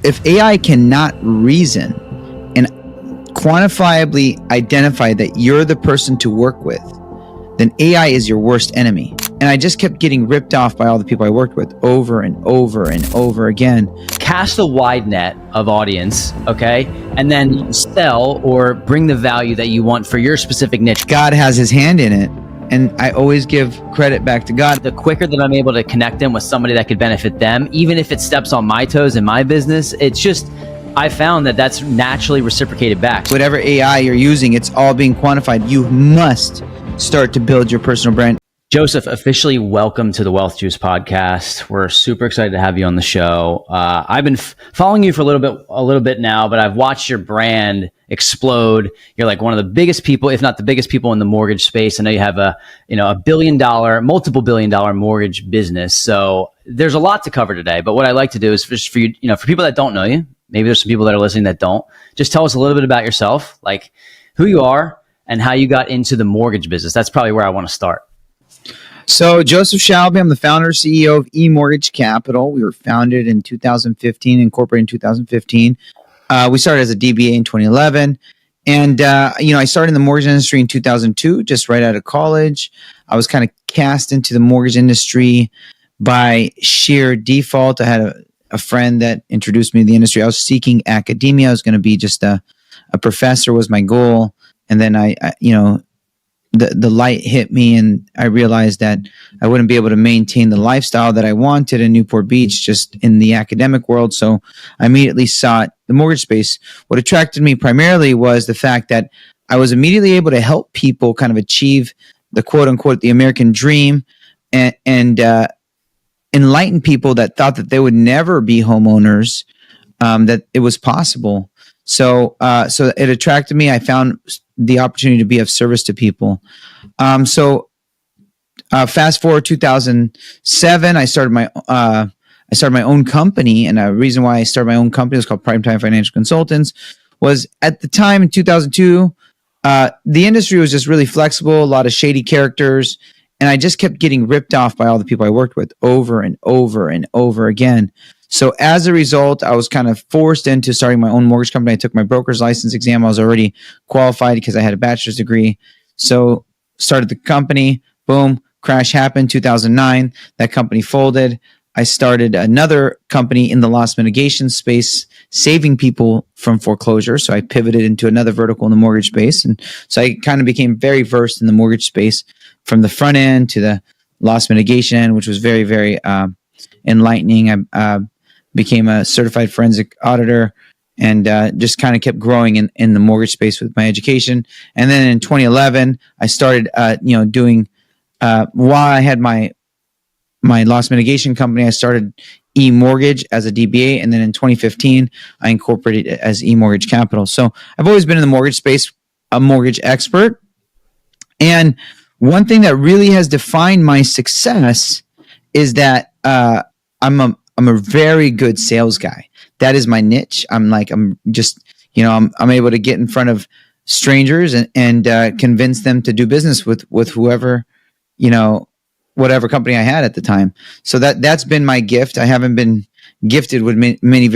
If AI cannot reason and quantifiably identify that you're the person to work with, then AI is your worst enemy. And I just kept getting ripped off by all the people I worked with over and over and over again. Cast a wide net of audience, okay? And then sell or bring the value that you want for your specific niche. God has his hand in it. And I always give credit back to God. The quicker that I'm able to connect them with somebody that could benefit them, even if it steps on my toes in my business, it's just, I found that that's naturally reciprocated back. Whatever AI you're using, it's all being quantified. You must start to build your personal brand. Joseph, officially welcome to the Wealth Juice podcast. We're super excited to have you on the show. I've been following you for a little bit now, but I've watched your brand explode. You're like one of the biggest people, if not the biggest people in the mortgage space. I know you have a multiple billion dollar mortgage business. So there's a lot to cover today. But what I like to do is just for you, for people that don't know you, maybe there's some people that are listening that don't, just tell us a little bit about yourself, like who you are and how you got into the mortgage business. That's probably where I want to start. So Joseph Shalaby, I'm the founder, CEO of eMortgage Capital. We were founded in 2015, incorporated in 2015. We started as a DBA in 2011. And, I started in the mortgage industry in 2002, just right out of college. I was kind of cast into the mortgage industry by sheer default. I had a friend that introduced me to the industry. I was seeking academia. I was going to be just a professor was my goal. And then the light hit me and I realized that I wouldn't be able to maintain the lifestyle that I wanted in Newport Beach, just in the academic world. So I immediately sought the mortgage space. What attracted me primarily was the fact that I was immediately able to help people kind of achieve the quote unquote, the American dream and enlighten people that thought that they would never be homeowners, that it was possible. So it attracted me. I found the opportunity to be of service to people. Fast forward 2007, I started my own company, and the reason why I started my own company was called Primetime Financial Consultants. Was at the time in 2002, the industry was just really flexible, a lot of shady characters, and I just kept getting ripped off by all the people I worked with over and over and over again. So as a result, I was kind of forced into starting my own mortgage company. I took my broker's license exam. I was already qualified because I had a bachelor's degree. So started the company, boom, crash happened, 2009. That company folded. I started another company in the loss mitigation space, saving people from foreclosure. So I pivoted into another vertical in the mortgage space. And so I kind of became very versed in the mortgage space from the front end to the loss mitigation end, which was very, very enlightening. I became a certified forensic auditor and just kind of kept growing in the mortgage space with my education. And then in 2011, I started, doing, while I had my loss mitigation company, I started eMortgage as a DBA. And then in 2015, I incorporated it as eMortgage Capital. So I've always been in the mortgage space, a mortgage expert. And one thing that really has defined my success is that I'm a very good sales guy. That is my niche. I'm able to get in front of strangers and convince them to do business with whoever, whatever company I had at the time. So that's been my gift. I haven't been gifted with many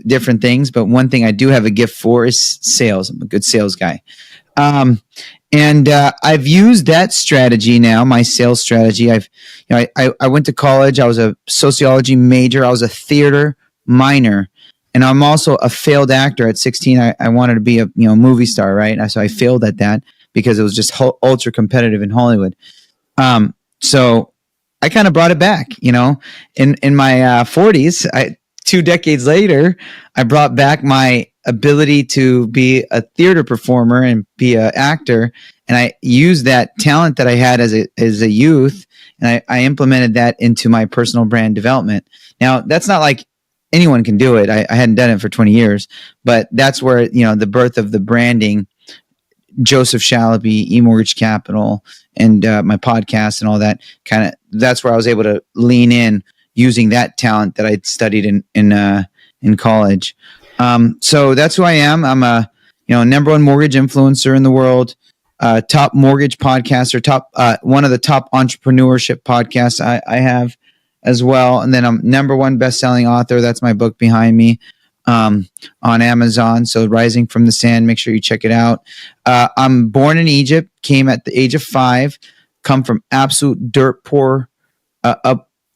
different things, but one thing I do have a gift for is sales. I'm a good sales guy. And I've used that strategy now, my sales strategy. I went to college. I was a sociology major. I was a theater minor, and I'm also a failed actor. At 16, I wanted to be a movie star, right? So I failed at that because it was just ultra competitive in Hollywood. So I kind of brought it back, in my 40s. 2 decades later, I brought back my ability to be a theater performer and be an actor. And I used that talent that I had as a youth, and I implemented that into my personal brand development. Now, that's not like anyone can do it. I hadn't done it for 20 years, but that's where, the birth of the branding, Joseph Shalaby, eMortgage Capital, and my podcast and all that that's where I was able to lean in using that talent that I'd studied in college. So that's who I am. I'm a number one mortgage influencer in the world, top mortgage podcaster, one of the top entrepreneurship podcasts I have as well. And then I'm number one best-selling author. That's my book behind me. on Amazon. So Rising from the Sand, make sure you check it out. I'm born in Egypt, came at the age of 5, come from absolute dirt poor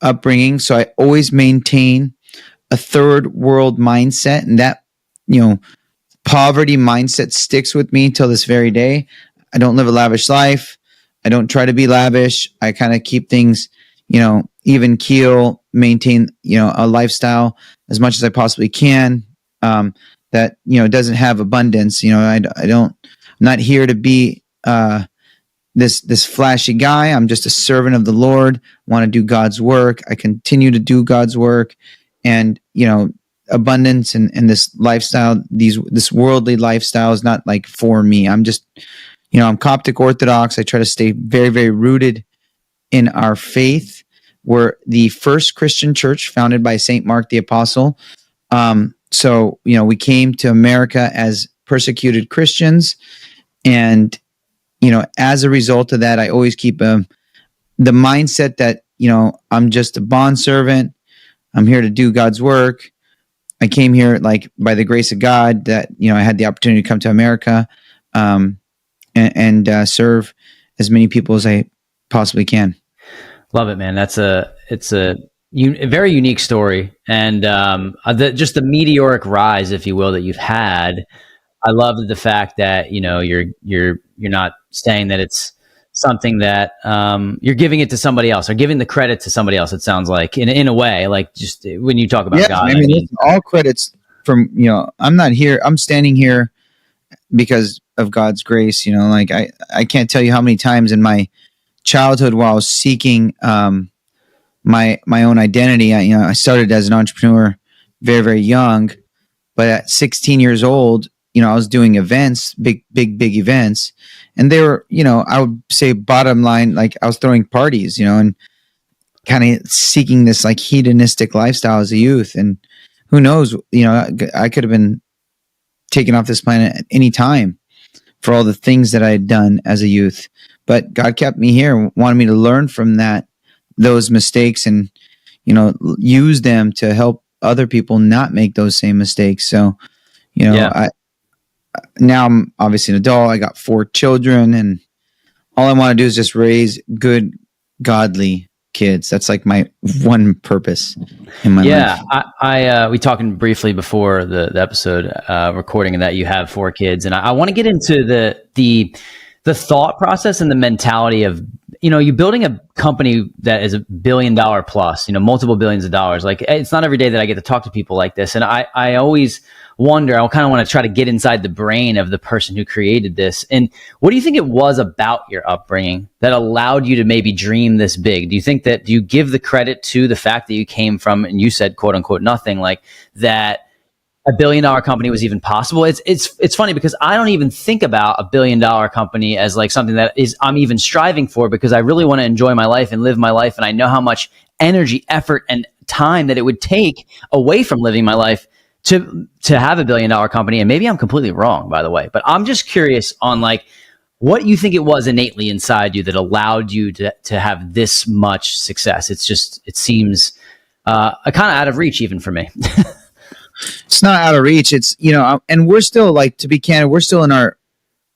upbringing. So I always maintain a third world mindset, and that, poverty mindset sticks with me till this very day. I don't live a lavish life. I don't try to be lavish. I kind of keep things, even keel, maintain, a lifestyle as much as I possibly can. That, doesn't have abundance. I'm not here to be, this flashy guy. I'm just a servant of the Lord. Want to do God's work. I continue to do God's work, and, abundance and this lifestyle, this worldly lifestyle is not like for me. I'm just, I'm Coptic Orthodox. I try to stay very, very rooted in our faith. We're the first Christian church founded by Saint Mark the Apostle. So, we came to America as persecuted Christians, and, as a result of that, I always keep the mindset that, I'm just a bondservant. I'm here to do God's work. I came here like by the grace of God that, I had the opportunity to come to America, and serve as many people as I possibly can. Love it, man. It's a very unique story, and just the meteoric rise, if you will, that you've had. I love the fact that you're not saying that it's something that you're giving it to somebody else, or giving the credit to somebody else. It sounds like in a way, like just when you talk about God. Listen, all credits from I'm not here. I'm standing here because of God's grace. I can't tell you how many times in my childhood while I was seeking my own identity. I started as an entrepreneur very, very young, but at 16 years old, I was doing events, big events, and they were, I would say bottom line, like I was throwing parties, and kind of seeking this like hedonistic lifestyle as a youth. And who knows, I could have been taken off this planet at any time for all the things that I had done as a youth. But God kept me here, wanted me to learn from those mistakes, and, use them to help other people not make those same mistakes. So, now I'm obviously an adult. I got 4 children, and all I want to do is just raise good, godly kids. That's like my one purpose in my life. Yeah, we talking briefly before the episode recording that you have 4 kids, and I want to get into the thought process and the mentality of you building a company that is $1 billion plus, multiple billions of dollars. Like, it's not every day that I get to talk to people like this, and I always wonder, I kind of want to try to get inside the brain of the person who created this. And what do you think it was about your upbringing that allowed you to maybe dream this big? Do you give the credit to the fact that you came from, and you said, quote unquote, nothing, like that $1 billion company was even possible? It's funny because I don't even think about $1 billion company as like something that I'm even striving for, because I really want to enjoy my life and live my life. And I know how much energy, effort, and time that it would take away from living my life to have $1 billion company. And maybe I'm completely wrong, by the way, but I'm just curious on like what you think it was innately inside you that allowed you to have this much success. It seems kind of out of reach even for me. It's not out of reach. It's, and we're still, like, to be candid, we're still in our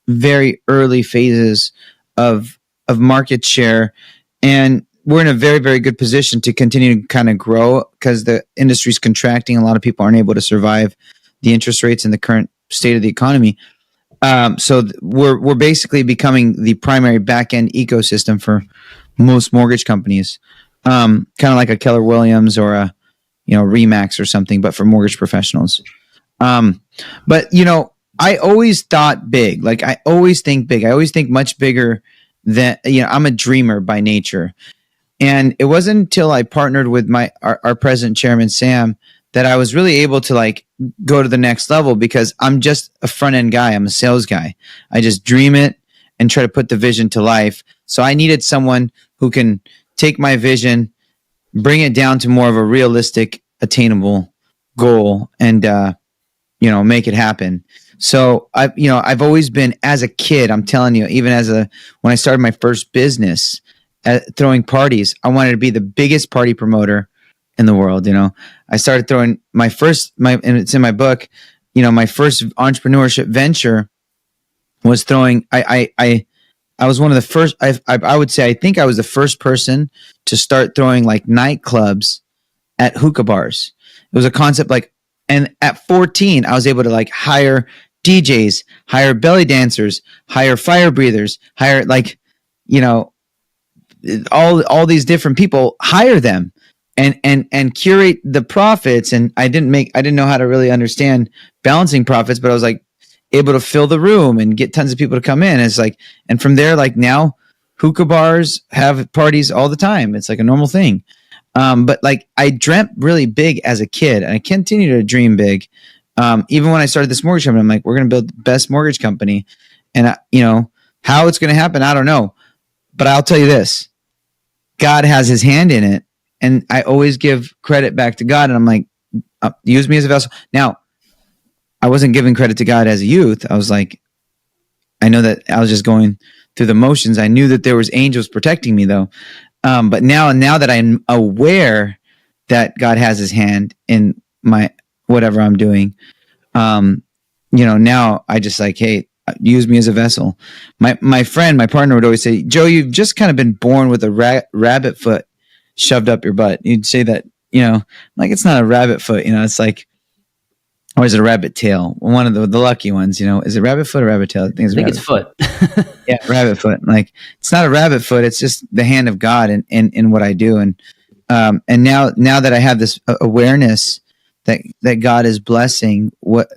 very early phases of market share, and we're in a very, very good position to continue to kind of grow because the industry's contracting. A lot of people aren't able to survive the interest rates and the current state of the economy. So we're basically becoming the primary back-end ecosystem for most mortgage companies, kind of like a Keller Williams or a Remax or something, but for mortgage professionals. But I always thought big. Like, I always think big. I always think much bigger than, I'm a dreamer by nature. And it wasn't until I partnered with our president, Chairman Sam, that I was really able to like go to the next level, because I'm just a front end guy. I'm a sales guy. I just dream it and try to put the vision to life. So I needed someone who can take my vision, bring it down to more of a realistic, attainable goal, and make it happen. So I've always been, as a kid, I'm telling you, even when I started my first business, throwing parties, I wanted to be the biggest party promoter in the world. I started throwing and it's in my book, my first entrepreneurship venture was throwing, I was one of the first, I would say, I think I was the first person to start throwing like nightclubs at hookah bars. It was a concept and at 14, I was able to like hire DJs, hire belly dancers, hire fire breathers, hire all these different people, hire them and curate the profits. And I didn't know how to really understand balancing profits, but I was like able to fill the room and get tons of people to come in. It's like, and from there, like now hookah bars have parties all the time. It's like a normal thing. But like I dreamt really big as a kid, and I continue to dream big. Even when I started this mortgage company, I'm like, we're going to build the best mortgage company. And how it's going to happen, I don't know. But I'll tell you this, God has his hand in it. And I always give credit back to God. And I'm like, use me as a vessel. Now, I wasn't giving credit to God as a youth. I was like, I know that I was just going through the motions. I knew that there was angels protecting me though. But now that I'm aware that God has his hand in my, whatever I'm doing, now I just like, hey, use me as a vessel. My partner would always say, Joe, you've just kind of been born with a rabbit foot shoved up your butt. You'd say that, like, it's not a rabbit foot, it's like, or is it a rabbit tail? One of the lucky ones, is it rabbit foot or rabbit tail? I think it's foot. Yeah, rabbit foot. Like, it's not a rabbit foot. It's just the hand of God in what I do. And now that I have this awareness that God is blessing what,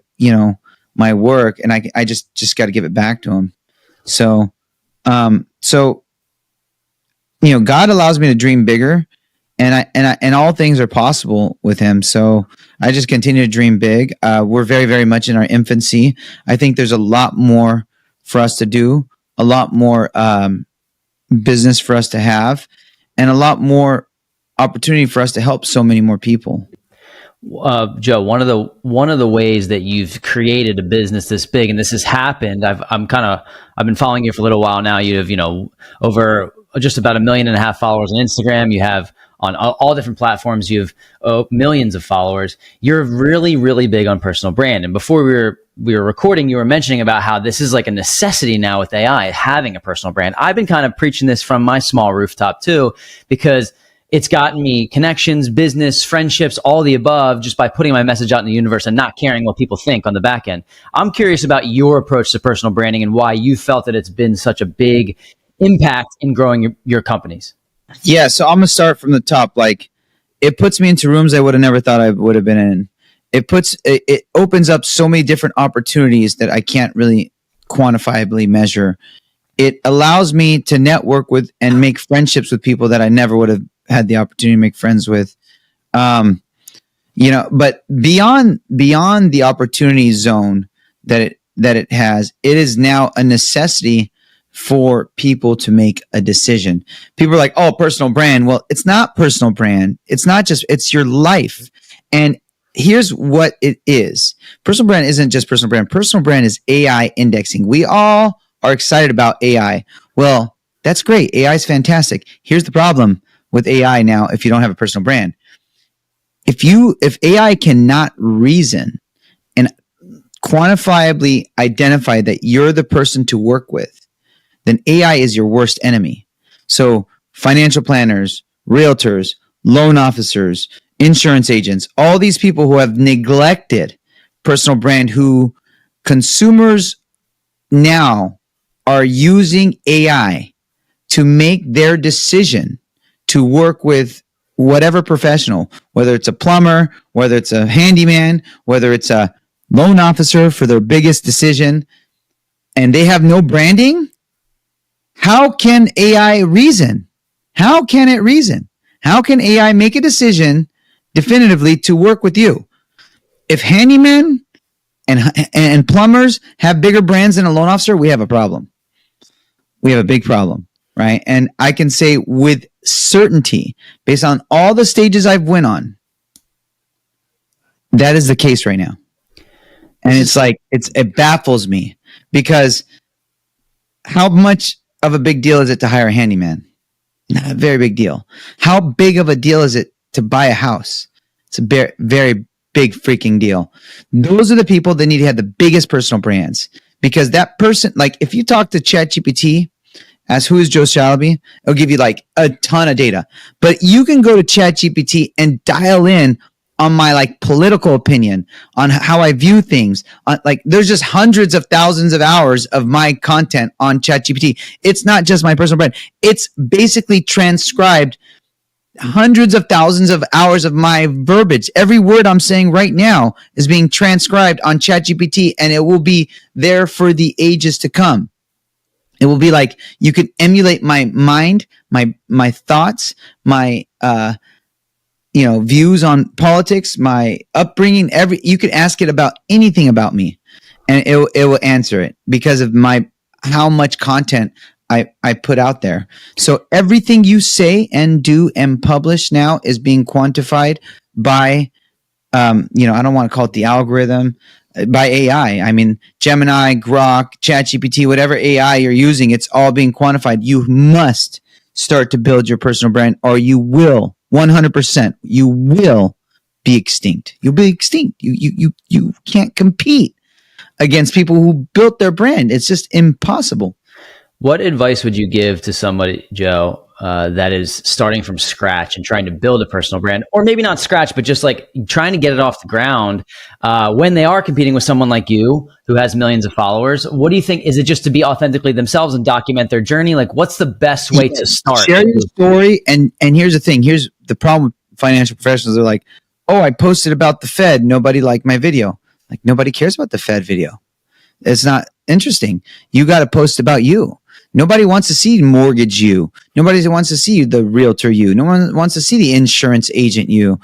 my work, and I just got to give it back to him. So God allows me to dream bigger, and all things are possible with him. So I just continue to dream big. We're very, very much in our infancy. I think there's a lot more for us to do, a lot more business for us to have, and a lot more opportunity for us to help so many more people. Joe, one of the ways that you've created a business this big, and this has happened, I've been following you for a little while now. You have, over just about 1.5 million followers on Instagram. You have on all different platforms. You have millions of followers. You're really, really big on personal brand. And before we were recording, you were mentioning about how this is like a necessity now with AI, having a personal brand. I've been kind of preaching this from my small rooftop too, because it's gotten me connections, business, friendships, all the above, just by putting my message out in the universe and not caring what people think on the back end. I'm curious about your approach to personal branding and why you felt that it's been such a big impact in growing your companies. Yeah, so I'm going to start from the top. Like, it puts me into rooms I would have never thought I would have been in. It opens up so many different opportunities that I can't really quantifiably measure. It allows me to network with and make friendships with people that I never would have had the opportunity to make friends with. But beyond the opportunity zone that it has, it is now a necessity for people to make a decision. People are like, oh, personal brand. Well, it's not personal brand. It's not just, it's your life. And here's what it is. Personal brand isn't just personal brand. Personal brand is AI indexing. We all are excited about AI. Well, that's great. AI is fantastic. Here's the problem with AI now. If you don't have a personal brand, if AI cannot reason and quantifiably identify that you're the person to work with, then AI is your worst enemy. So financial planners, realtors, loan officers, insurance agents, all these people who have neglected personal brand, who consumers now are using AI to make their decision to work with whatever professional, whether it's a plumber, whether it's a handyman, whether it's a loan officer for their biggest decision, and they have no branding. How can AI reason? How can it reason? How can AI make a decision definitively to work with you? If handymen and plumbers have bigger brands than a loan officer, we have a problem. We have a big problem, right? And I can say with certainty, based on all the stages I've went on, that is the case right now. And it's like, it baffles me, because how much of a big deal is it to hire a handyman? Not a very big deal. How big of a deal is it to buy a house. It's a very, very big freaking deal. Those are the people that need to have the biggest personal brands, because that person, like if you talk to ChatGPT, ask who is Joe Shalaby, it'll give you like a ton of data. But you can go to ChatGPT and dial in on my like political opinion, on how I view things. Like there's just hundreds of thousands of hours of my content on ChatGPT. It's not just my personal brand. It's basically transcribed hundreds of thousands of hours of my verbiage. Every word I'm saying right now is being transcribed on ChatGPT, and it will be there for the ages to come. It will be like you can emulate my mind, my thoughts, my views on politics, my upbringing. You could ask it about anything about me, and it will answer it because of how much content I put out there. So everything you say and do and publish now is being quantified by, I don't want to call it the algorithm, by AI. I mean, Gemini, Grok, ChatGPT, whatever AI you're using, it's all being quantified. You must start to build your personal brand, or you will 100%. You will be extinct. You'll be extinct. You can't compete against people who built their brand. It's just impossible. What advice would you give to somebody, Joe, that is starting from scratch and trying to build a personal brand, or maybe not scratch, but just like trying to get it off the ground when they are competing with someone like you who has millions of followers? What do you think? Is it just to be authentically themselves and document their journey? Like, what's the best way to start? Share your story. And here's the thing. Here's the problem with financial professionals. They're like, oh, I posted about the Fed. Nobody liked my video. Like, nobody cares about the Fed video. It's not interesting. You got to post about you. Nobody wants to see mortgage you. Nobody wants to see the realtor you. No one wants to see the insurance agent you.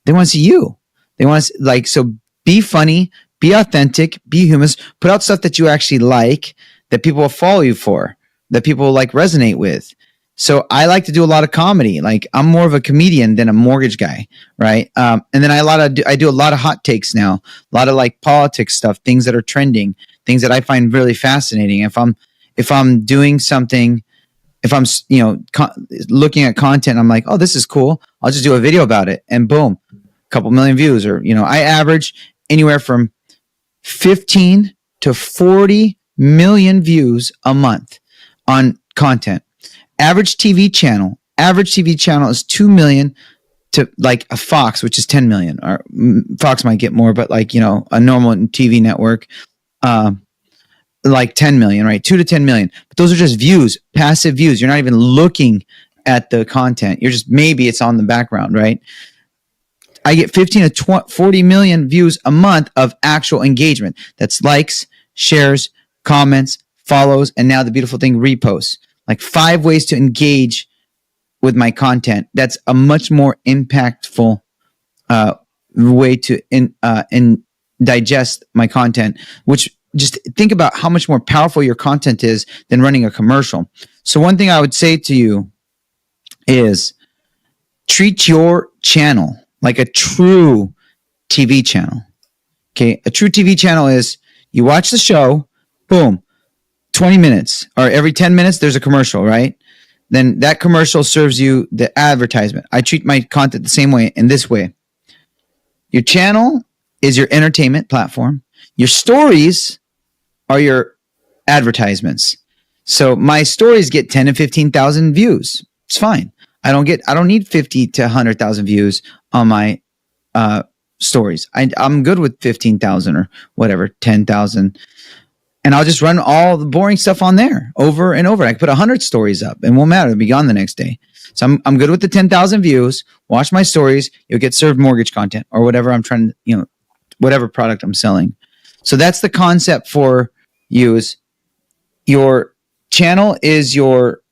They want to see you. They want to so be funny, be authentic, be humorous, put out stuff that you actually like, that people will follow you for, that people like resonate with. So I like to do a lot of comedy. Like I'm more of a comedian than a mortgage guy, right? And then I do a lot of hot takes now, a lot of like politics stuff, things that are trending, things that I find really fascinating. If I'm doing something, if I'm, looking at content, I'm like, oh, this is cool. I'll just do a video about it, and boom, a couple million views. Or, I average anywhere from 15 to 40 million views a month on content. Average TV channel is 2 million to like a Fox, which is 10 million. Or Fox might get more, but like, a normal TV network, like 10 million, right? 2 to 10 million. But those are just views, passive views. You're not even looking at the content. You're just, maybe it's on the background, right? I get 15 to 40 million views a month of actual engagement. That's likes, shares, comments, follows, and now the beautiful thing, reposts. Like 5 ways to engage with my content. That's a much more impactful way to digest my content, which just think about how much more powerful your content is than running a commercial. So one thing I would say to you is treat your channel like a true TV channel. Okay. A true TV channel is you watch the show, boom, 20 minutes, or every 10 minutes, there's a commercial, right? Then that commercial serves you the advertisement. I treat my content the same way, in this way. Your channel is your entertainment platform. Your stories are your advertisements. So my stories get 10 to 15,000 views. It's fine. I don't need 50 to 100,000 views on my stories. I'm good with 15,000 or whatever, 10,000. And I'll just run all the boring stuff on there over and over. I can put 100 stories up and won't matter. It'll be gone the next day. So I'm good with the 10,000 views. Watch my stories. You'll get served mortgage content or whatever I'm trying to, whatever product I'm selling. So that's the concept for you. Is your channel is your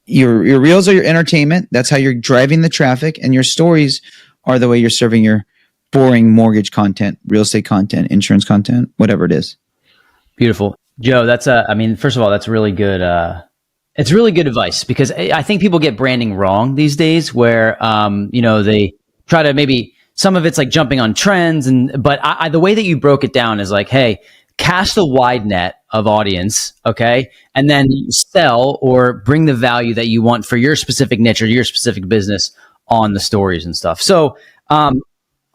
reels are your entertainment. That's how you're driving the traffic, and your stories are the way you're serving your boring mortgage content, real estate content, insurance content, whatever it is. Beautiful. Joe, first of all, that's really good. It's really good advice, because I think people get branding wrong these days where, they try to maybe, some of it's like jumping on trends, but the way that you broke it down is like, hey, cast a wide net of audience, okay? And then sell or bring the value that you want for your specific niche or your specific business on the stories and stuff. So,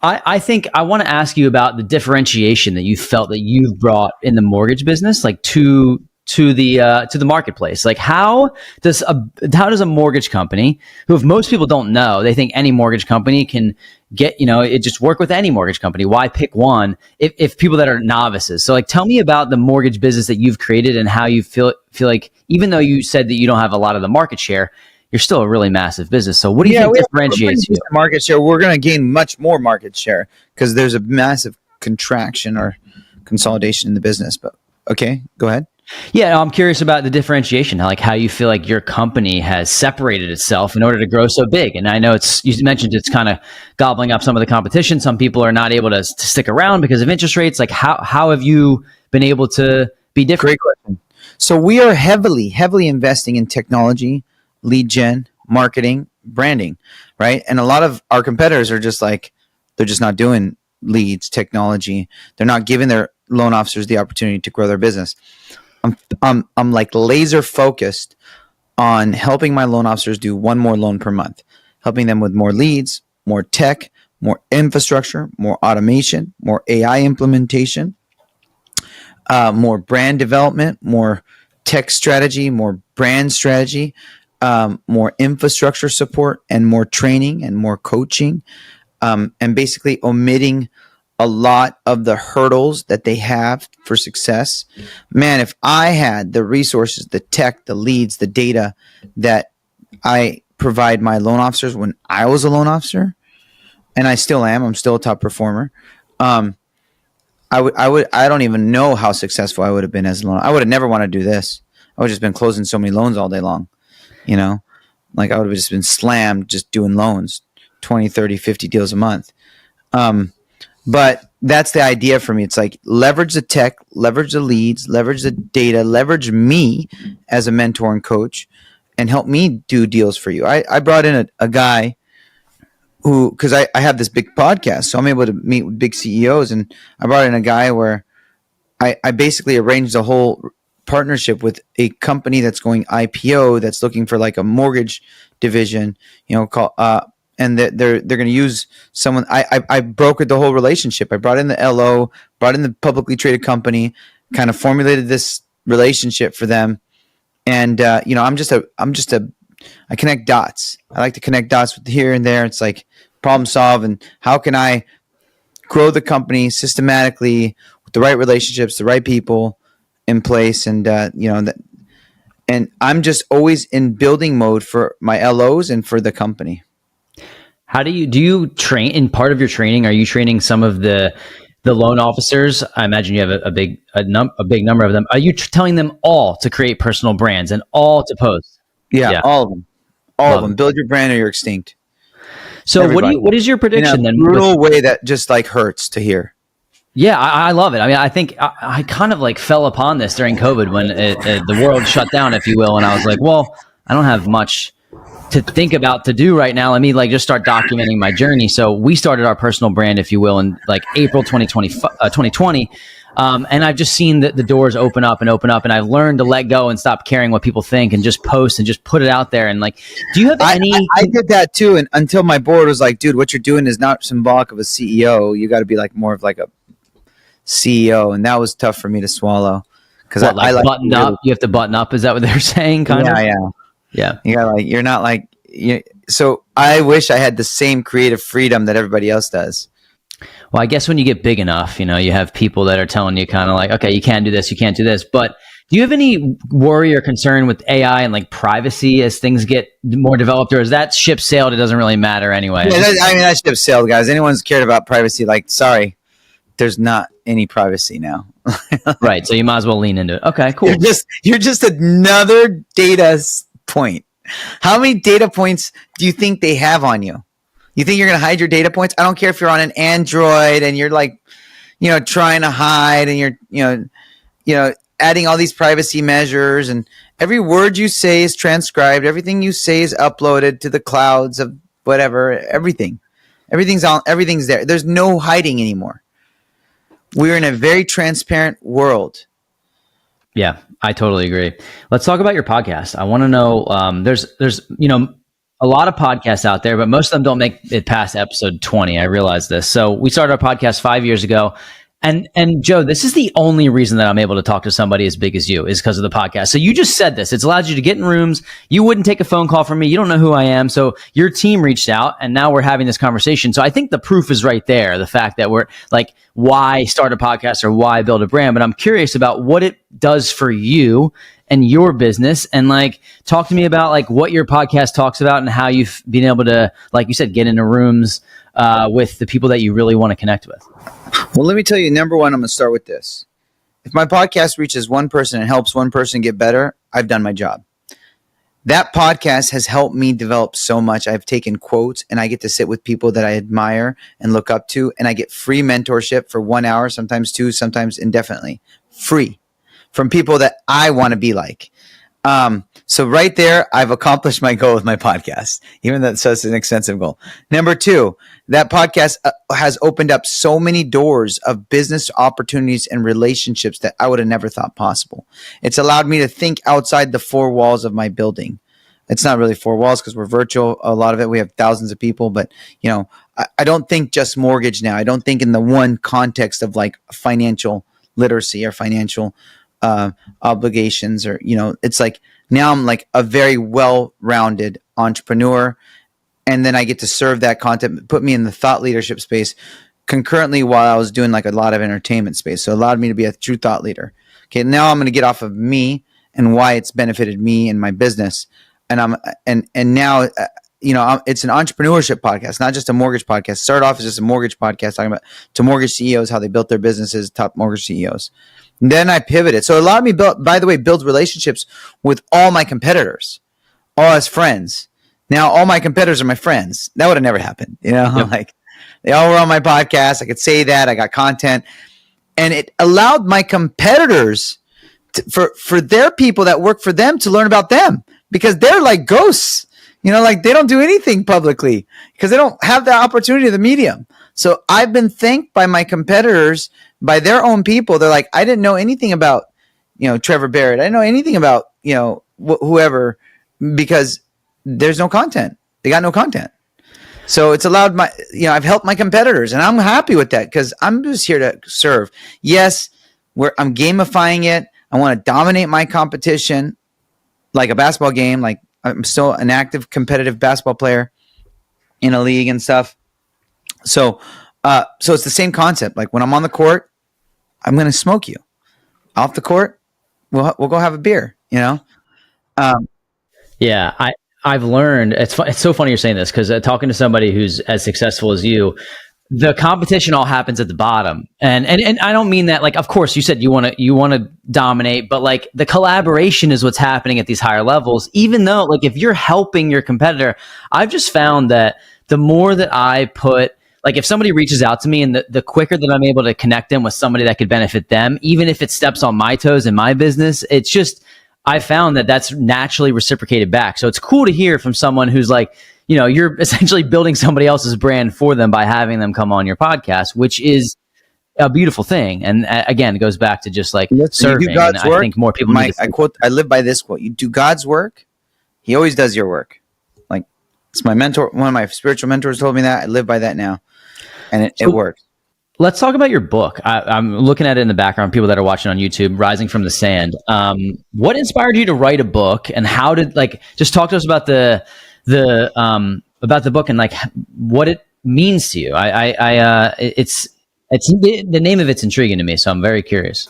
I think I want to ask you about the differentiation that you felt that you've brought in the mortgage business, like to the marketplace. Like how does a mortgage company, who if most people don't know, they think any mortgage company can get, it just work with any mortgage company. Why pick one if people that are novices? So like, tell me about the mortgage business that you've created and how you feel like, even though you said that you don't have a lot of the market share, you're still a really massive business. So what do you think differentiates you? Market share. We're going to gain much more market share because there's a massive contraction or consolidation in the business. But okay, go ahead. Yeah, I'm curious about the differentiation, like how you feel like your company has separated itself in order to grow so big. And I know you mentioned it's kind of gobbling up some of the competition. Some people are not able to stick around because of interest rates. Like how have you been able to be different? Great question. So we are heavily investing in technology, lead gen, marketing, branding, right? And a lot of our competitors are just like, they're just not doing leads, technology. They're not giving their loan officers the opportunity to grow their business. I'm like laser focused on helping my loan officers do one more loan per month, helping them with more leads, more tech, more infrastructure, more automation, more AI implementation, more brand development, more tech strategy, more brand strategy, more infrastructure support, and more training and more coaching, and basically omitting a lot of the hurdles that they have for success. Man, if I had the resources, the tech, the leads, the data that I provide my loan officers when I was a loan officer, and I still am, I'm still a top performer. I don't even know how successful I would have been as a loan. I would have never wanted to do this. I would have just been closing so many loans all day long, like I would have just been slammed just doing loans, 20, 30, 50 deals a month. But that's the idea for me. It's like leverage the tech, leverage the leads, leverage the data, leverage me as a mentor and coach, and help me do deals for you. I brought in a guy who, because I have this big podcast, so I'm able to meet with big CEOs, and I brought in a guy where I basically arranged a whole partnership with a company that's going IPO that's looking for like a mortgage division, called and they're going to use someone. I brokered the whole relationship. I brought in the LO, brought in the publicly traded company, kind of formulated this relationship for them. And I connect dots. I like to connect dots with here and there. It's like problem solve, and how can I grow the company systematically with the right relationships, the right people in place, and and I'm just always in building mode for my LOs and for the company. How do you train? In part of your training, are you training some of the loan officers? I imagine you have a big number of them. Are you telling them all to create personal brands and all to post? Yeah. All of them. All of them. Build your brand or you're extinct. So everybody. What is your prediction then? Brutal way that just like hurts to hear. Yeah, I love it. I mean, I think I kind of like fell upon this during COVID when the world shut down, if you will. And I was like, well, I don't have much to think about to do right now. Let me like just start documenting my journey. So we started our personal brand, if you will, in like April 2020. And I've just seen the doors open up, and I've learned to let go and stop caring what people think and just post and just put it out there. And like, do you have any? I did that too. And until my board was like, dude, what you're doing is not symbolic of a CEO. You got to be like more of like a CEO. And that was tough for me to swallow. Because I like buttoned up. You have to button up. Is that what they're saying? Kind of? Yeah. You're not like, so I wish I had the same creative freedom that everybody else does. Well, I guess when you get big enough, you have people that are telling you kind of like, okay, you can't do this, you can't do this. But do you have any worry or concern with AI and like privacy as things get more developed, or is that ship sailed? It doesn't really matter anyway. Yeah, that ship sailed, guys. Anyone's cared about privacy, like, sorry, there's not any privacy now. Right. So you might as well lean into it. Okay, cool. You're just another data point. How many data points do you think they have on you? You think you're going to hide your data points? I don't care if you're on an Android and you're like, trying to hide, and you're, adding all these privacy measures, and every word you say is transcribed. Everything you say is uploaded to the clouds of whatever, everything's there. There's no hiding anymore. We're in a very transparent world. Yeah, I totally agree. Let's talk about your podcast. I want to know, there's a lot of podcasts out there, but most of them don't make it past episode 20. I realize this. So we started our podcast 5 years ago. And Joe, this is the only reason that I'm able to talk to somebody as big as you is because of the podcast. So you just said this. It's allowed you to get in rooms. You wouldn't take a phone call from me. You don't know who I am. So your team reached out and now we're having this conversation. So I think the proof is right there. The fact that we're like, why start a podcast or why build a brand? But I'm curious about what it does for you and your business. And like, talk to me about like what your podcast talks about and how you've been able to, like you said, get into rooms with the people that you really want to connect with. Well, let me tell you, number one, I'm going to start with this. If my podcast reaches one person and helps one person get better, I've done my job. That podcast has helped me develop so much. I've taken quotes and I get to sit with people that I admire and look up to, and I get free mentorship for 1 hour, sometimes 2, sometimes indefinitely, free from people that I want to be like. So right there, I've accomplished my goal with my podcast, even though it's such an extensive goal. Number two, that podcast has opened up so many doors of business opportunities and relationships that I would have never thought possible. It's allowed me to think outside the 4 walls of my building. It's not really 4 walls because we're virtual. A lot of it, we have thousands of people, but you know, I don't think just mortgage now. I don't think in the one context of like financial literacy or financial obligations, or, you know, it's like now I'm like a very well-rounded entrepreneur, and then I get to serve that content, put me in the thought leadership space concurrently while I was doing like a lot of entertainment space. So it allowed me to be a true thought leader. Okay, now I'm going to get off of me and why it's benefited me and my business, and now you know, it's an entrepreneurship podcast, not just a mortgage podcast. Started off as just a mortgage podcast talking about to mortgage CEOs, how they built their businesses, top mortgage CEOs. And then I pivoted. So it allowed me, by the way, build relationships with all my competitors, all as friends. Now all my competitors are my friends. That would have never happened. You know, yep. Like they all were on my podcast. I could say that. I got content. And it allowed my competitors for their people that work for them to learn about them, because they're like ghosts. You know, like they don't do anything publicly because they don't have the opportunity of the medium. So I've been thanked by my competitors, by their own people. They're like, I didn't know anything about, you know, Trevor Barrett. I didn't know anything about, you know, whoever, because there's no content. They got no content. So it's allowed my, you know, I've helped my competitors, and I'm happy with that because I'm just here to serve. Yes, I'm gamifying it. I want to dominate my competition like a basketball game. Like I'm still an active competitive basketball player in a league and stuff. So it's the same concept. Like when I'm on the court, I'm going to smoke you. Off the court, we'll go have a beer, you know? Yeah, I've learned, it's so funny you're saying this, because talking to somebody who's as successful as you, the competition all happens at the bottom. And I don't mean that, like, of course you said you want to dominate, but like the collaboration is what's happening at these higher levels. Even though, like, if you're helping your competitor, I've just found that the more that I put, like, if somebody reaches out to me, and the quicker that I'm able to connect them with somebody that could benefit them, even if it steps on my toes in my business, it's just, I found that that's naturally reciprocated back. So it's cool to hear from someone who's like, you know, you're essentially building somebody else's brand for them by having them come on your podcast, which is a beautiful thing. And again, it goes back to just like serving. You do God's work. I think more people need to I live by this quote: you do God's work, He always does your work. Like, it's my mentor, one of my spiritual mentors told me that. I live by that now, and it works. Let's talk about your book. I'm looking at it in the background, people that are watching on YouTube, Rising from the Sand. What inspired you to write a book, and how did, like, just talk to us about the book and like what it means to you. It's the name of it's intriguing to me, so I'm very curious.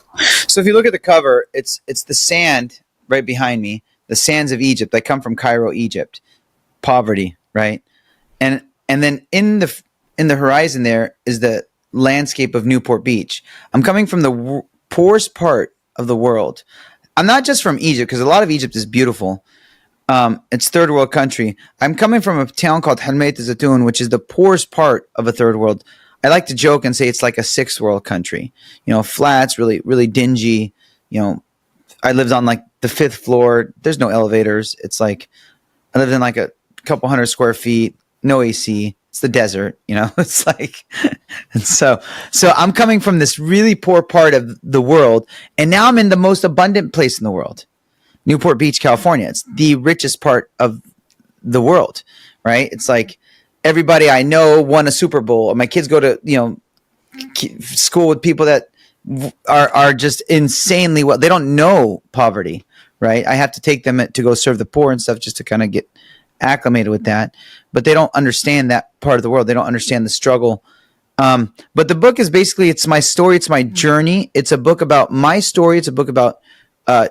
So if you look at the cover, it's the sand right behind me, the sands of Egypt. They come from Cairo, Egypt. Poverty, right? And then in the horizon there is the landscape of Newport Beach. I'm coming from the poorest part of the world. I'm not just from Egypt, because a lot of Egypt is beautiful. It's third world country. I'm coming from a town called Halmeit Zatoun, which is the poorest part of a third world. I like to joke and say it's like a sixth world country. You know, flats, really, really dingy. You know, I lived on like the 5th floor. There's no elevators. It's like I lived in like a couple hundred square feet, no AC. It's the desert, you know. It's like, and so I'm coming from this really poor part of the world, and now I'm in the most abundant place in the world, Newport Beach, California. It's the richest part of the world, right? It's like everybody I know won a Super Bowl, or my kids go to, school with people that are just insanely well. They don't know poverty, right? I have to take them to go serve the poor and stuff just to kind of get acclimated with that, but they don't understand that part of the world. They don't understand the struggle. But the book is basically, it's my story. It's my journey. It's a book about my story. It's a book about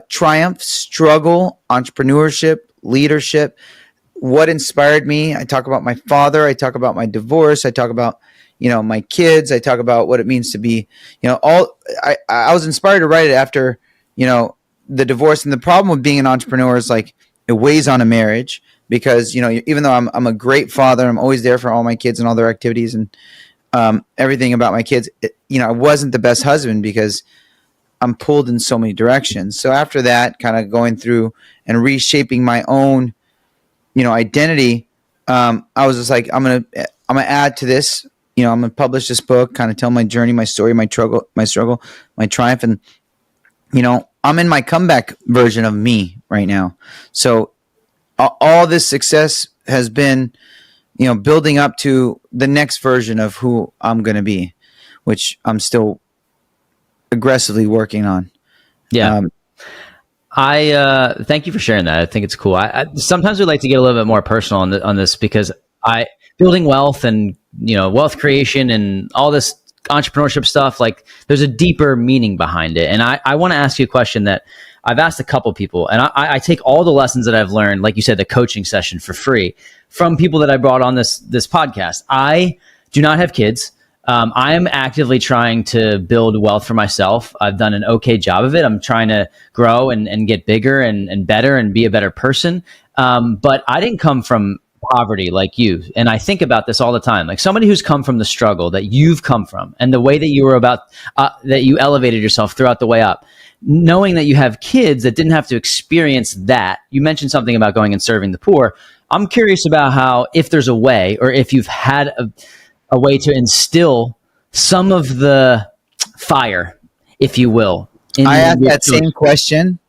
triumph, struggle, entrepreneurship, leadership, what inspired me. I talk about my father. I talk about my divorce. I talk about, my kids. I talk about what it means to be, I was inspired to write it after, the divorce. And the problem with being an entrepreneur is like, it weighs on a marriage because, even though I'm a great father, I'm always there for all my kids and all their activities and everything about my kids, I wasn't the best husband because I'm pulled in so many directions. So after that, kind of going through and reshaping my own, identity, I was just like, I'm gonna add to this. I'm gonna publish this book, kind of tell my journey, my story, my struggle, my triumph, and I'm in my comeback version of me right now. So all this success has been, building up to the next version of who I'm gonna be, which I'm still aggressively working on. Yeah. I thank you for sharing that. I think it's cool. I sometimes we like to get a little bit more personal on this because building wealth and wealth creation and all this entrepreneurship stuff, like there's a deeper meaning behind it. And I want to ask you a question that I've asked a couple people, and I take all the lessons that I've learned, like you said, the coaching session for free from people that I brought on this podcast. I do not have kids. I am actively trying to build wealth for myself. I've done an okay job of it. I'm trying to grow and get bigger and better and be a better person. But I didn't come from poverty like you. And I think about this all the time. Like somebody who's come from the struggle that you've come from and the way that you were that you elevated yourself throughout the way up, knowing that you have kids that didn't have to experience that. You mentioned something about going and serving the poor. I'm curious about how, if there's a way, or if you've had a way to instill some of the fire, if you will. I asked that same question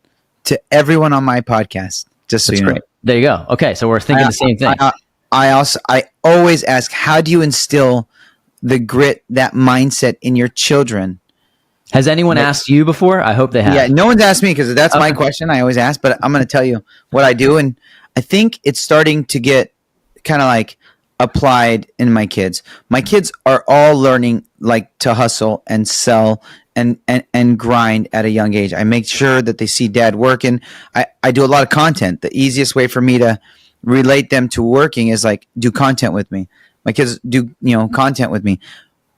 to everyone on my podcast, just so you know. Great. There you go. Okay, so we're thinking the same thing. I always ask, how do you instill the grit, that mindset in your children? Has anyone asked you before? I hope they have. Yeah, no one's asked me because that's my question. I always ask, but I'm going to tell you what I do. And I think it's starting to get kind of like applied in my kids. My kids are all learning like to hustle and sell and grind at a young age. I make sure that they see dad working. I do a lot of content. The easiest way for me to relate them to working is like do content with me. My kids do, content with me.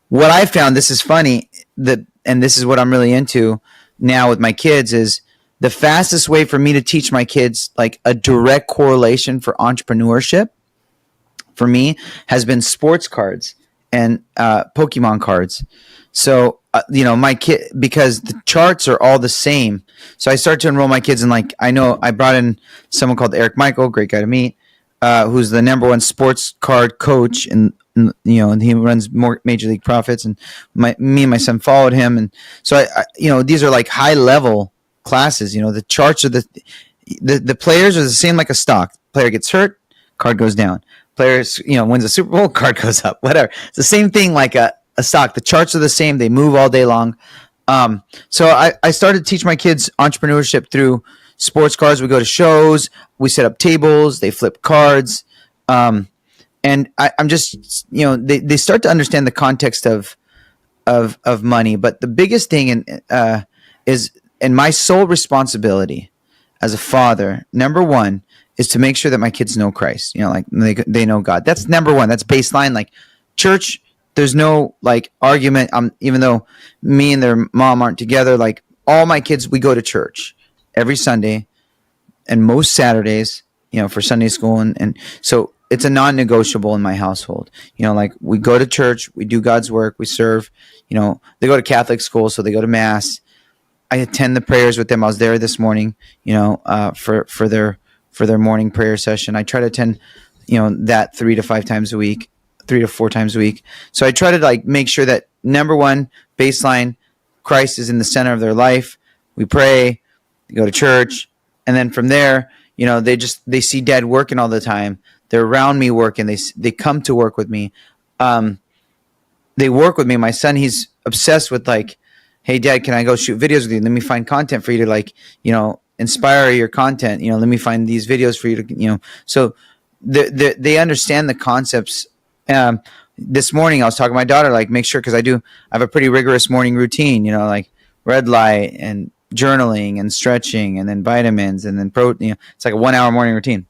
What I found, this is funny, and this is what I'm really into now with my kids, is the fastest way for me to teach my kids like a direct correlation for entrepreneurship for me has been sports cards and Pokemon cards. So, my kid, because the charts are all the same. So I start to enroll my kids in I brought in someone called Eric Michael, great guy to meet, who's the #1 sports card coach. And he runs more Major League Profits, and me and my son followed him. And so I these are like high level classes. The charts are the players are the same like a stock. Player gets hurt, card goes down. Players, wins a Super Bowl, card goes up, whatever. It's the same thing like a stock. The charts are the same. They move all day long. So I started to teach my kids entrepreneurship through sports cards. We go to shows, we set up tables, they flip cards. And I'm just, they start to understand the context of money. But the biggest thing is my sole responsibility as a father, #1, is to make sure that my kids know Christ. They know God. That's #1. That's baseline. Like church, there's no argument. Even though me and their mom aren't together, like all my kids, we go to church every Sunday and most Saturdays, for Sunday school. And so it's a non-negotiable in my household. We go to church, we do God's work, we serve. They go to Catholic school, so they go to mass. I attend the prayers with them. I was there this morning, for their morning prayer session. I try to attend, that 3 to 4 times a week. So I try to make sure that #1 baseline, Christ is in the center of their life. We pray, they go to church, and then from there, they see dad working all the time. they're around me working. They come to work with me. They work with me. My son, he's obsessed with like, hey, Dad, can I go shoot videos with you? Let me find content for you to like, inspire your content. Let me find these videos for you to, So they understand the concepts. This morning I was talking to my daughter, like make sure, because I have a pretty rigorous morning routine, like red light and journaling and stretching and then vitamins and then protein. It's like a 1 hour morning routine.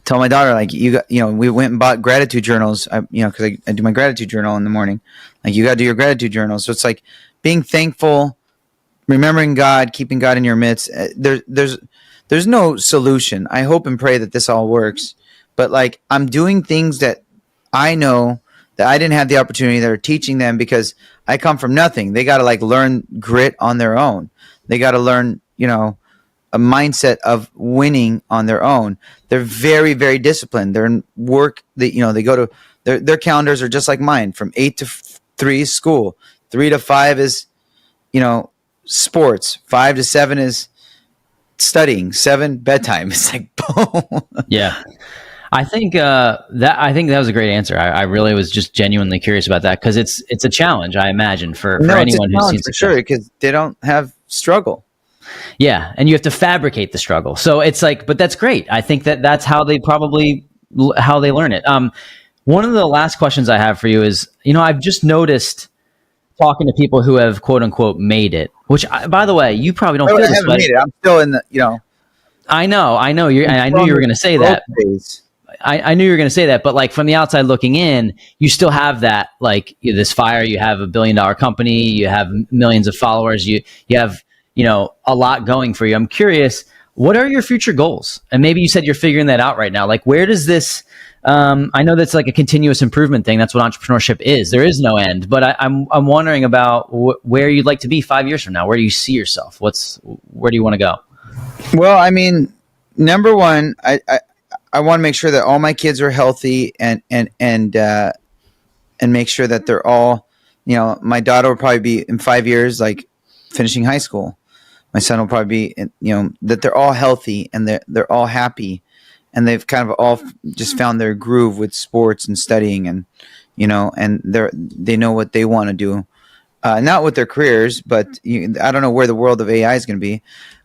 Tell my daughter, like, we went and bought gratitude journals, because I do my gratitude journal in the morning. Like, you got to do your gratitude journal. So it's like being thankful, remembering God, keeping God in your midst. There's no solution. I hope and pray that this all works. But like, I'm doing things that I know that I didn't have the opportunity, that are teaching them, because I come from nothing. They got to like learn grit on their own. They got to learn, a mindset of winning on their own. They're very, very disciplined. They're in work. They go to their calendars are just like mine. From 8 to 3 is school. 3 to 5 is, sports. 5 to 7 is studying. 7 bedtime. It's like boom. Yeah. I think that was a great answer. I really was just genuinely curious about that, because it's a challenge, I imagine, for anyone who's seen success. Sure, because they don't have struggle. Yeah, and you have to fabricate the struggle. So it's like, but that's great. I think that's how they learn it. One of the last questions I have for you is, I've just noticed talking to people who have quote unquote made it. Which, by the way, you probably don't feel this way. Made it. I'm still in the. I know. I knew you were going to say that. I knew you were going to say that, but like from the outside looking in, you still have that, like this fire. You have $1 billion company. You have millions of followers. You have, a lot going for you. I'm curious, what are your future goals? And maybe you said you're figuring that out right now. Like, where does this? I know that's like a continuous improvement thing. That's what entrepreneurship is. There is no end. But I'm wondering about where you'd like to be 5 years from now. Where do you see yourself? Where do you want to go? Well, I mean, number one, I want to make sure that all my kids are healthy and make sure that they're all, my daughter will probably be in 5 years, like finishing high school. My son will probably be, that they're all healthy and they're all happy, and they've kind of all just found their groove with sports and studying, and, and they know what they want to do, not with their careers, but I don't know where the world of AI is going to be.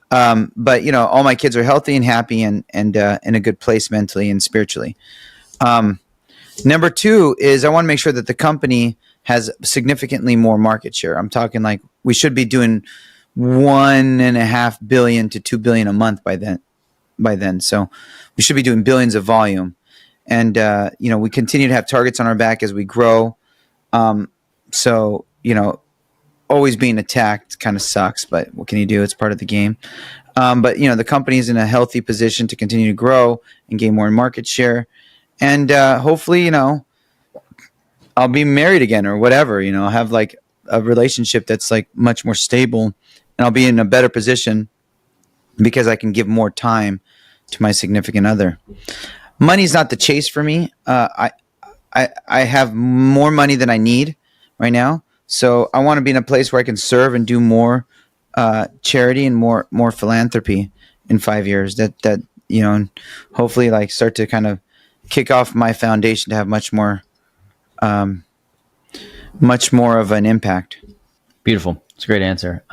But all my kids are healthy and happy and in a good place mentally and spiritually. Number two is I want to make sure that the company has significantly more market share. I'm talking like we should be doing 1.5 billion to 2 billion a month by then. So we should be doing billions of volume. And, we continue to have targets on our back as we grow. So, always being attacked kind of sucks, but what can you do? It's part of the game. But the company is in a healthy position to continue to grow and gain more market share. And hopefully, I'll be married again or whatever, I'll have like a relationship that's like much more stable, and I'll be in a better position because I can give more time to my significant other. Money's not the chase for me. I have more money than I need right now. So I want to be in a place where I can serve and do more charity and more philanthropy in 5 years. That and hopefully like start to kind of kick off my foundation to have much more of an impact. Beautiful. It's a great answer.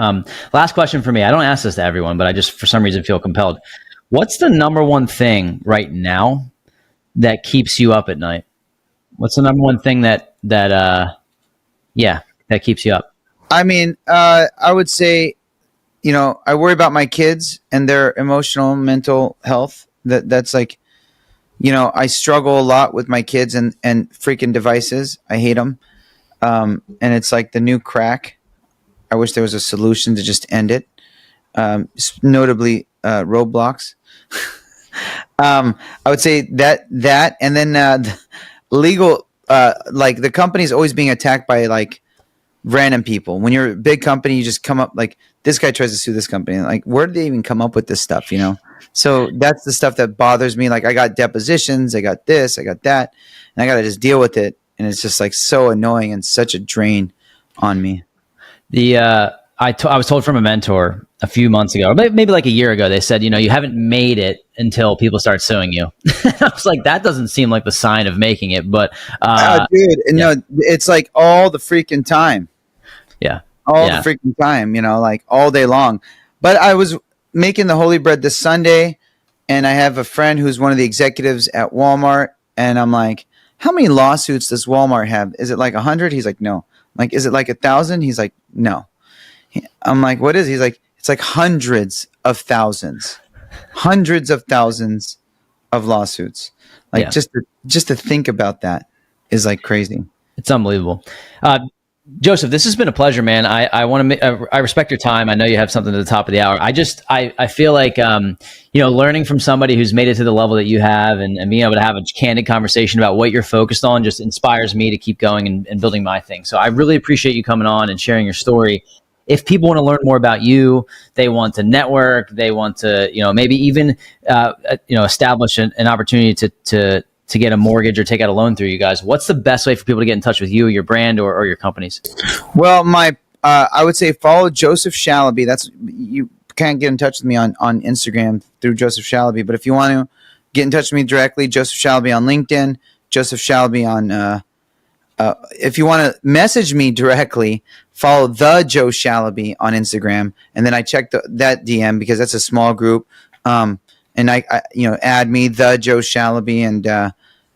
Last question for me. I don't ask this to everyone, but I just for some reason feel compelled. What's the number one thing right now that keeps you up at night? What's the number one thing that keeps you up? I mean, I would say, I worry about my kids and their emotional, mental health. That's like, I struggle a lot with my kids and freaking devices. I hate them. And it's like the new crack. I wish there was a solution to just end it. Notably, Roblox. I would say that, and then legal, like the company's always being attacked by like random people. When you're a big company, you just come up like this guy tries to sue this company. Like, where did they even come up with this stuff? So that's the stuff that bothers me. Like, I got depositions, I got this, I got that, and I got to just deal with it. And it's just like so annoying and such a drain on me. I was told from a mentor a few months ago, or maybe like a year ago, they said, you haven't made it until people start suing you. I was like, that doesn't seem like the sign of making it, but dude, no, it's like all the freaking time. Yeah. All the freaking time, like all day long. But I was making the holy bread this Sunday, and I have a friend who's one of the executives at Walmart, and I'm like, how many lawsuits does Walmart have? Is it like 100? He's like, no. I'm like, is it like 1,000? He's like, no. I'm like, what is it? He's like, it's like hundreds of thousands of lawsuits. Like just to think about that is like crazy. It's unbelievable. Joseph, this has been a pleasure, man. I want to. I respect your time. I know you have something at the top of the hour. I feel like learning from somebody who's made it to the level that you have, and being able to have a candid conversation about what you're focused on, just inspires me to keep going and building my thing. So I really appreciate you coming on and sharing your story. If people want to learn more about you, they want to network, they want to maybe even establish an opportunity to get a mortgage or take out a loan through you guys, what's the best way for people to get in touch with you, your brand, or your companies? Well, I would say follow Joseph Shalaby. You can't get in touch with me on Instagram through Joseph Shalaby, but if you want to get in touch with me directly, Joseph Shalaby on LinkedIn, Joseph Shalaby on, if you want to message me directly, follow the Joe Shalaby on Instagram. And then I check that DM because that's a small group. And I add me, the Joe Shalaby, and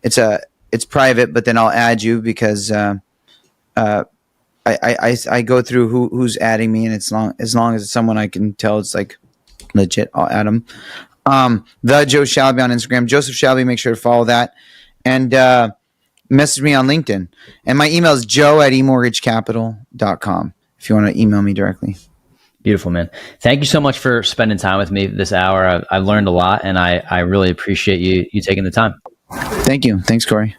it's private, but then I'll add you because I go through who's adding me, and as long as it's someone I can tell it's like legit, I'll add them. The Joe Shalaby on Instagram, Joseph Shalaby, make sure to follow that, and message me on LinkedIn. And my email is joe@emortgagecapital.com if you want to email me directly. Beautiful, man. Thank you so much for spending time with me this hour. I've learned a lot, and I really appreciate you taking the time. Thank you. Thanks, Corey.